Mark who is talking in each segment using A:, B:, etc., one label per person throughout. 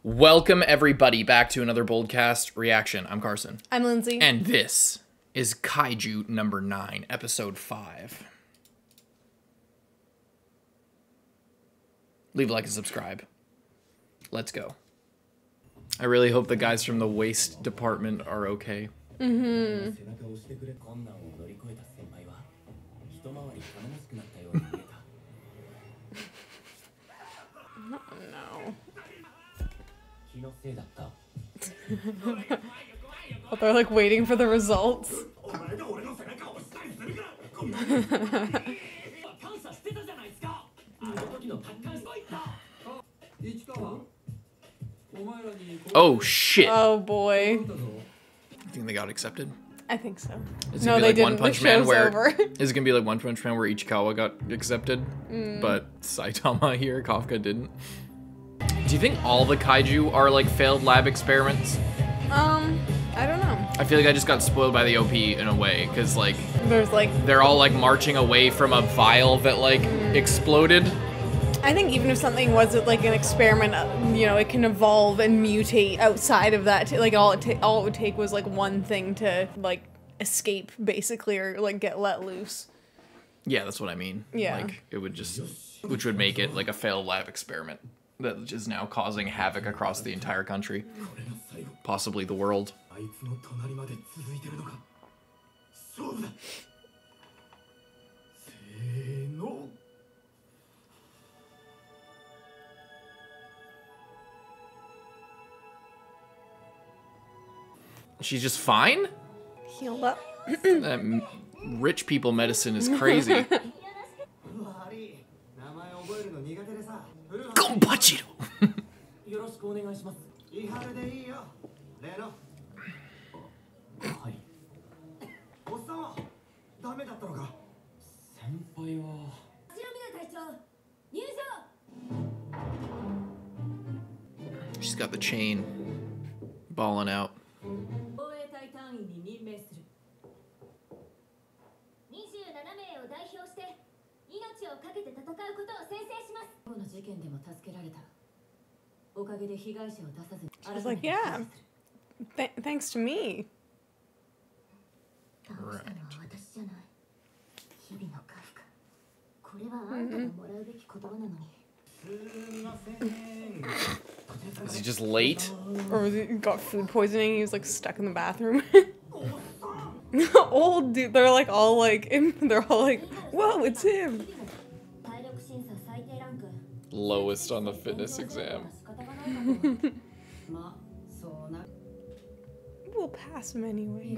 A: Welcome everybody back to another Boldcast reaction. I'm Carson.
B: I'm Lindsay.
A: And this is Kaiju number 9, episode 5. Leave a like and subscribe. Let's go. I really hope the guys from the waste department are okay.
B: Mm-hmm. But they're like waiting for the results.
A: Oh shit.
B: Oh boy.
A: You think they got accepted?
B: I think so.
A: Is
B: No,
A: it
B: they
A: like
B: didn't.
A: One Punch
B: The
A: Man
B: show's
A: where
B: over.
A: is it gonna be like One Punch Man where Ichikawa got accepted, but Saitama here, Kafka didn't? Do you think all the kaiju are like failed lab experiments?
B: I don't know.
A: I feel like I just got spoiled by the OP in a way, because like
B: There's like,
A: they're all like marching away from a vial that like exploded.
B: I think even if something wasn't like an experiment, you know, it can evolve and mutate outside of that. Like all it would take was like one thing to like escape basically, or like get let loose.
A: Yeah, that's what I mean.
B: Yeah.
A: Like it would just, which would make it like a failed lab experiment that is now causing havoc across the entire country, possibly the world. She's just fine?
B: Healed up.
A: That rich people medicine is crazy. Gonpachiro! She's got the chain balling out.
B: She's like, yeah, thanks to me.
A: Right. Is he just late?
B: Or was he got food poisoning? He was like stuck in the bathroom. Old dude, they're like all like, they're all like, whoa, it's him.
A: Lowest on the fitness exam.
B: We'll pass him anyway.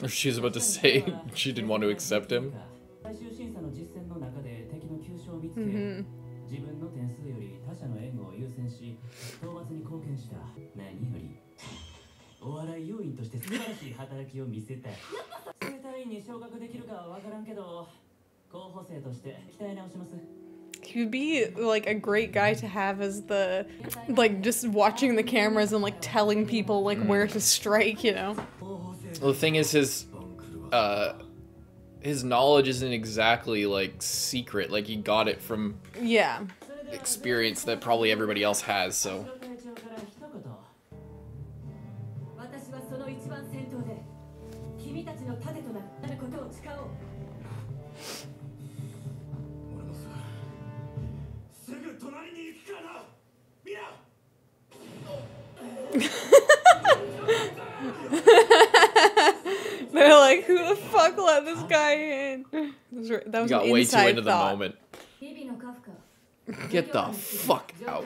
A: She's about to say she didn't want to accept him.
B: He would be like a great guy to have as the, like, just watching the cameras and like telling people like where to strike, you know?
A: Well, the thing is his knowledge isn't exactly like secret. Like he got it from
B: Yeah.
A: experience that probably everybody else has, so.
B: They're like, who the fuck let this guy in? That was
A: You got
B: an
A: way too
B: inside
A: into the
B: thought.
A: moment. Get the fuck out.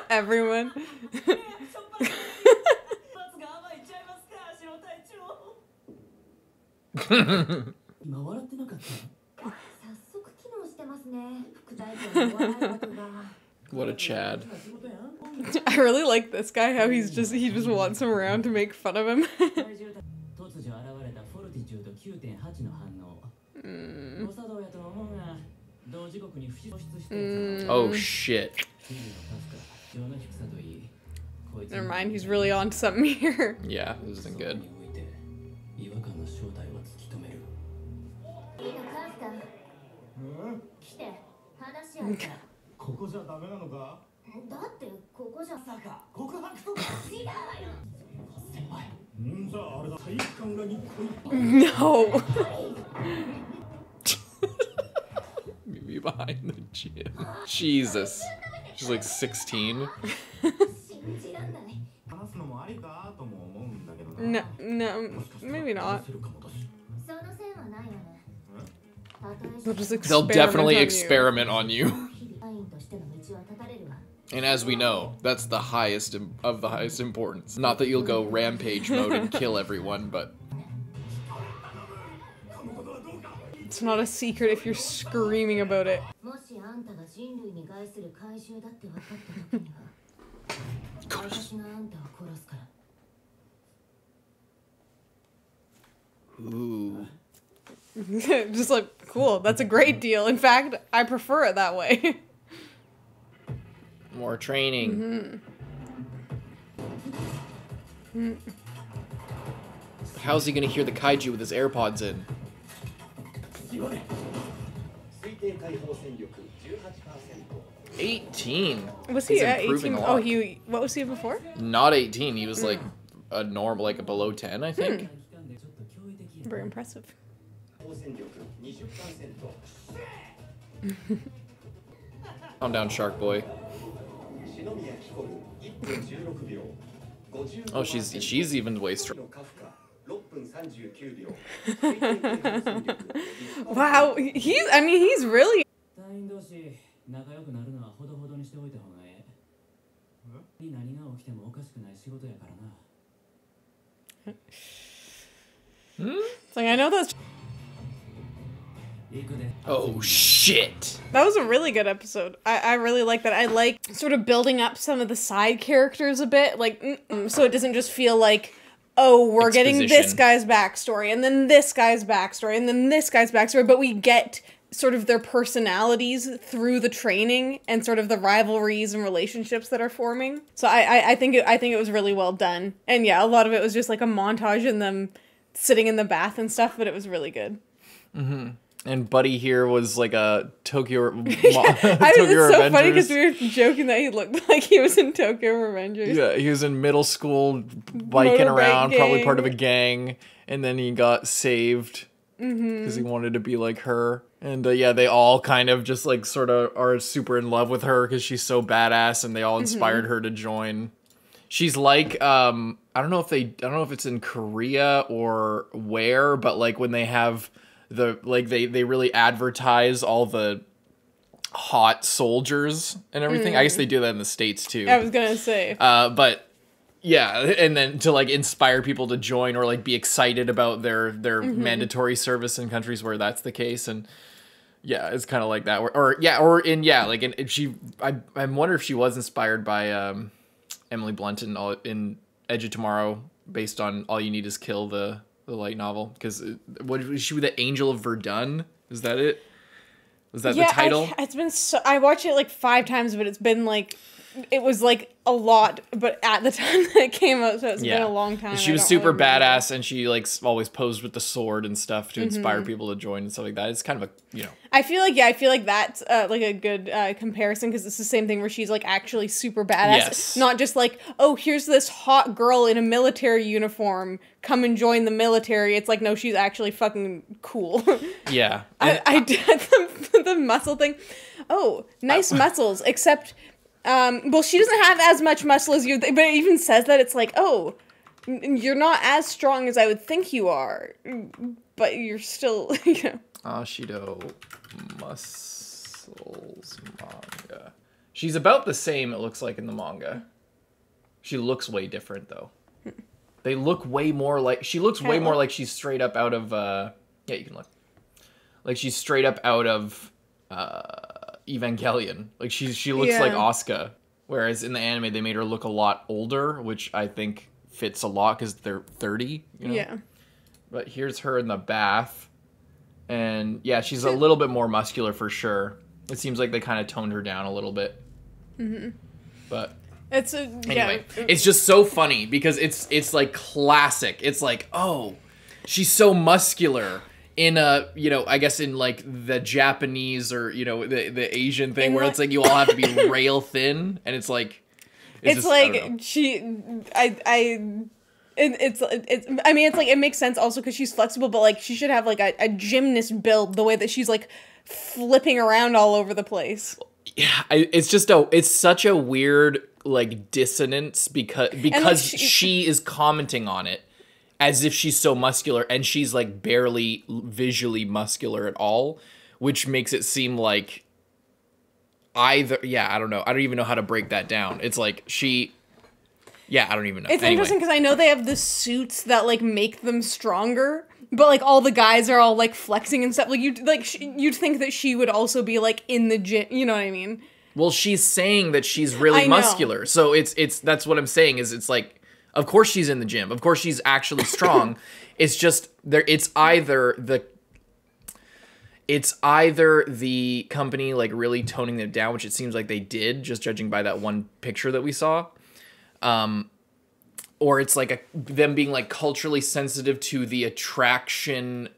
B: Everyone.
A: What a Chad.
B: I really like this guy, how he just wants him around to make fun of him.
A: Oh shit.
B: Never mind, he's really on to something here.
A: Yeah, this isn't good.
C: 来て話し合うから。ここじゃダメなのか？だってここじゃさか告白とか違うわよ。先輩。じゃああれだ体育館裏に来い。
B: No.
A: Maybe behind the gym. Jesus. She's like 16.
B: No, no, maybe not. They'll just
A: They'll definitely
B: experiment on you.
A: experiment on you. And as we know, that's the highest of the highest importance. Not that you'll go rampage mode and kill everyone, but...
B: It's not a secret if you're screaming about it.
A: Ooh.
B: Just like, cool, that's a great deal. In fact, I prefer it that way.
A: More training. How's he gonna hear the kaiju with his AirPods in? 18.
B: Was he
A: He's
B: at
A: improving
B: 18?
A: a
B: Oh,
A: lot.
B: what was he before?
A: Not 18. He was like a normal, like a below 10, I think.
B: Very impressive.
A: Calm down, Shark Boy. Oh, she's even way strong.
B: Wow, he's really. It's like, I know that's.
A: Oh shit!
B: That was a really good episode. I really like that. I like sort of building up some of the side characters a bit, like so it doesn't just feel like, oh, we're getting this guy's backstory and then this guy's backstory and then this guy's backstory, but we get sort of their personalities through the training and sort of the rivalries and relationships that are forming. So I think it was really well done. And yeah, a lot of it was just like a montage in them sitting in the bath and stuff, but it was really good.
A: Mm-hmm. And Buddy here was like a Tokyo.
B: It's so funny because we were joking that he looked like he was in Tokyo Revengers.
A: Yeah, he was in middle school, biking around, probably part of a gang, and then he got saved because he wanted to be like her. And yeah, they all kind of just like sort of are super in love with her because she's so badass, and they all inspired her to join. She's like, I don't know if it's in Korea or where, but like when they have they really advertise all the hot soldiers and everything. I guess they do that in the States too.
B: I was gonna say.
A: But yeah, and then to like inspire people to join or like be excited about their mandatory service in countries where that's the case. And yeah, it's kind of like that. I wonder if she was inspired by Emily Blunt in Edge of Tomorrow, based on All You Need Is Kill, the light novel, because what was she, the Angel of Verdun? Is that it? Was that the title?
B: I watched it like 5 times, but it's been like, it was like a lot, but at the time that it came out, so it's been a long time.
A: She was super badass, and she like always posed with the sword and stuff to inspire people to join and stuff like that. It's kind of a,
B: I feel like that's like a good comparison, because it's the same thing where she's like actually super badass.
A: Yes.
B: Not just like, oh, here's this hot girl in a military uniform, come and join the military. It's like, no, she's actually fucking cool.
A: Yeah.
B: I did the muscle thing. Oh, nice muscles, except... well, she doesn't have as much muscle as you, but it even says that. It's like, oh, you're not as strong as I would think you are, but you're still,
A: Ashido Muscles manga. She's about the same, it looks like, in the manga. She looks way different, though. They look way more like... She looks way more like she's straight up out of... yeah, you can look. Like she's straight up out of... Evangelion. Like she looks like Asuka, whereas in the anime they made her look a lot older, which I think fits a lot because they're 30,
B: Yeah.
A: But here's her in the bath, and yeah, she's a little bit more muscular for sure. It seems like they kind of toned her down a little bit. But anyway, it's just so funny because it's like classic. It's like, oh, she's so muscular in a, you know, I guess in like the Japanese or, you know, the Asian thing where it's like you all have to be rail thin, and it's like
B: it's just, like I mean, it's like, it makes sense also because she's flexible, but like she should have like a gymnast build, the way that she's like flipping around all over the place.
A: Yeah, it's such a weird like dissonance because like, she is commenting on it as if she's so muscular, and she's like barely visually muscular at all, which makes it seem like either, I don't know. I don't even know how to break that down. It's like I don't even know.
B: It's interesting because I know they have the suits that like make them stronger, but like all the guys are all like flexing and stuff. Like you'd think that she would also be like in the gym. You know what I mean?
A: Well, she's saying that she's really muscular, so it's that's what I'm saying. Is it's like, of course she's in the gym. Of course she's actually strong. It's just there. It's either the company like really toning them down, which it seems like they did, just judging by that one picture that we saw. Or it's like them being like culturally sensitive to the attraction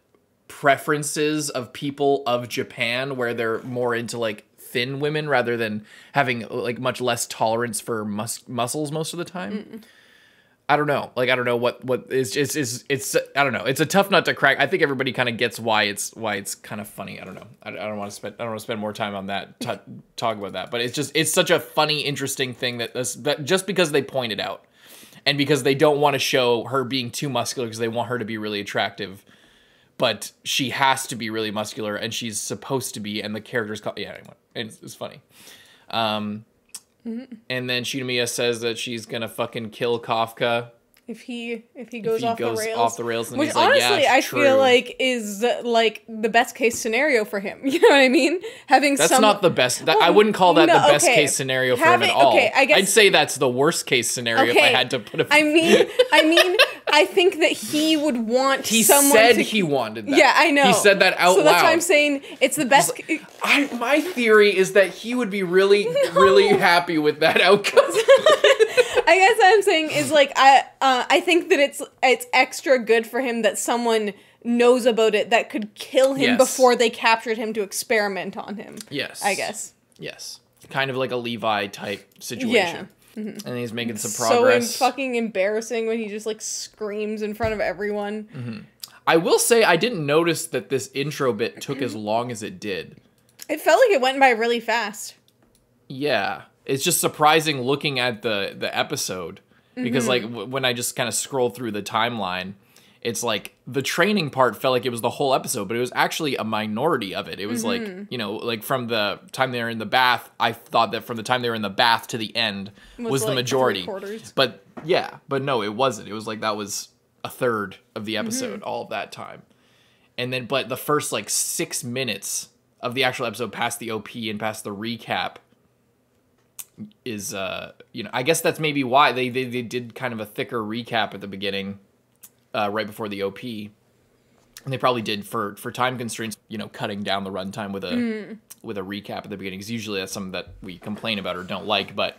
A: preferences of people of Japan, where they're more into like thin women rather than having like much less tolerance for muscles most of the time. I don't know. Like, I don't know what is I don't know. It's a tough nut to crack. I think everybody kind of gets why it's kind of funny. I don't know. I don't want to spend more time on that, talk about that, but it's such a funny, interesting thing that just because they point it out, and because they don't want to show her being too muscular because they want her to be really attractive, but she has to be really muscular, and she's supposed to be, and the character's anyway, it's funny. And then Shinomiya says that she's gonna fucking kill Kafka
B: if he goes off the rails.
A: And
B: which
A: he's
B: honestly,
A: like, yeah,
B: I
A: true.
B: feel like is like the best case scenario for him. You know what I mean?
A: That's not the best. I wouldn't call that the best case scenario for him at all. Okay, I'd say that's the worst case scenario if I had to put a.
B: I mean, I think that he would want.
A: He said he wanted that.
B: Yeah, I know.
A: He said that out loud.
B: So that's why I'm saying it's the best.
A: My theory is that he would be really, really happy with that outcome.
B: I guess what I'm saying is like I think that it's extra good for him that someone knows about it that could kill him before they captured him to experiment on him.
A: Yes.
B: I guess.
A: Yes. Kind of like a Levi type situation.
B: Yeah.
A: And he's making some progress.
B: So fucking embarrassing when he just like screams in front of everyone.
A: I will say I didn't notice that this intro bit took as long as it did.
B: It felt like it went by really fast.
A: Yeah. It's just surprising looking at the episode, because like when I just kind of scroll through the timeline, it's like the training part felt like it was the whole episode, but it was actually a minority of it. It was like, you know, like from the time they were in the bath, I thought that from the time they were in the bath to the end was the majority. But no, it wasn't. It was like that was a third of the episode, all of that time. And then, but the first like 6 minutes of the actual episode past the OP and past the recap is, you know, I guess that's maybe why they did kind of a thicker recap at the beginning, right before the OP. And they probably did for time constraints, you know, cutting down the runtime with a recap at the beginning, because usually that's something that we complain about or don't like. But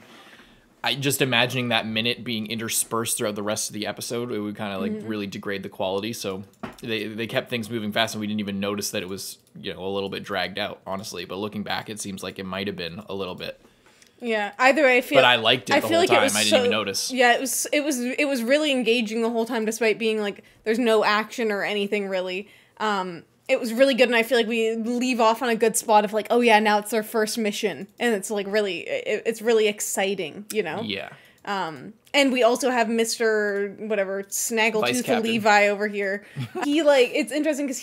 A: I just imagining that minute being interspersed throughout the rest of the episode, it would kind of like really degrade the quality. So they kept things moving fast, and we didn't even notice that it was, you know, a little bit dragged out, honestly. But looking back, it seems like it might have been a little bit.
B: Yeah. Either way,
A: but I liked it the whole time. I didn't even notice.
B: Yeah, it was really engaging the whole time, despite being like there's no action or anything really. It was really good, and I feel like we leave off on a good spot of like, oh yeah, now it's their first mission, and it's like really, it's really exciting, you know.
A: Yeah.
B: And we also have Mr. whatever Snaggletooth Levi over here. He like, it's interesting because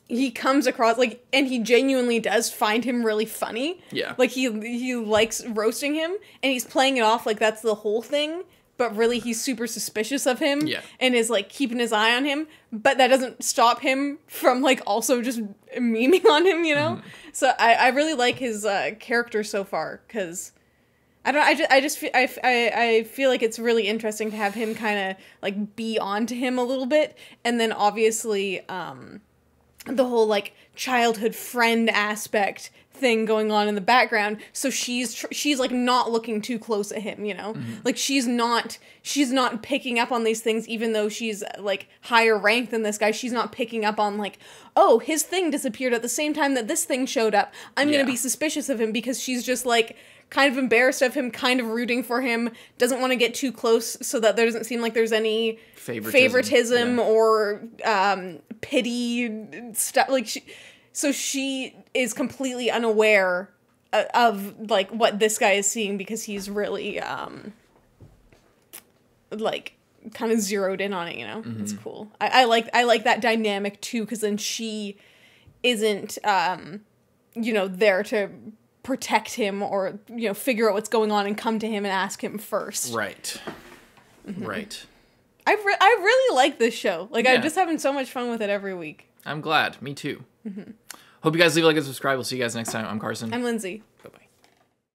B: he comes across like, and he genuinely does find him really funny.
A: Yeah.
B: Like he likes roasting him, and he's playing it off like that's the whole thing, but really he's super suspicious of him.
A: Yeah.
B: And is like keeping his eye on him, but that doesn't stop him from like also just memeing on him, you know? So I really like his character so far, because I feel like it's really interesting to have him kind of like be onto him a little bit, and then obviously the whole like childhood friend aspect thing going on in the background, so she's like not looking too close at him, you know? Like she's not picking up on these things, even though she's like higher ranked than this guy. She's not picking up on like, oh, his thing disappeared at the same time that this thing showed up, I'm gonna be suspicious of him, because she's just like kind of embarrassed of him, kind of rooting for him, doesn't want to get too close so that there doesn't seem like there's any favoritism or pity stuff. Like she is completely unaware of like what this guy is seeing, because he's really like kind of zeroed in on it, you know? It's cool. I like that dynamic too, because then she isn't you know, there to protect him or, you know, figure out what's going on and come to him and ask him first.
A: Right. Right.
B: I really like this show. Like, I'm just having so much fun with it every week.
A: I'm glad. Me too. Hope you guys leave a like and subscribe. We'll see you guys next time. I'm Carson.
B: I'm Lindsay.
A: Bye-bye.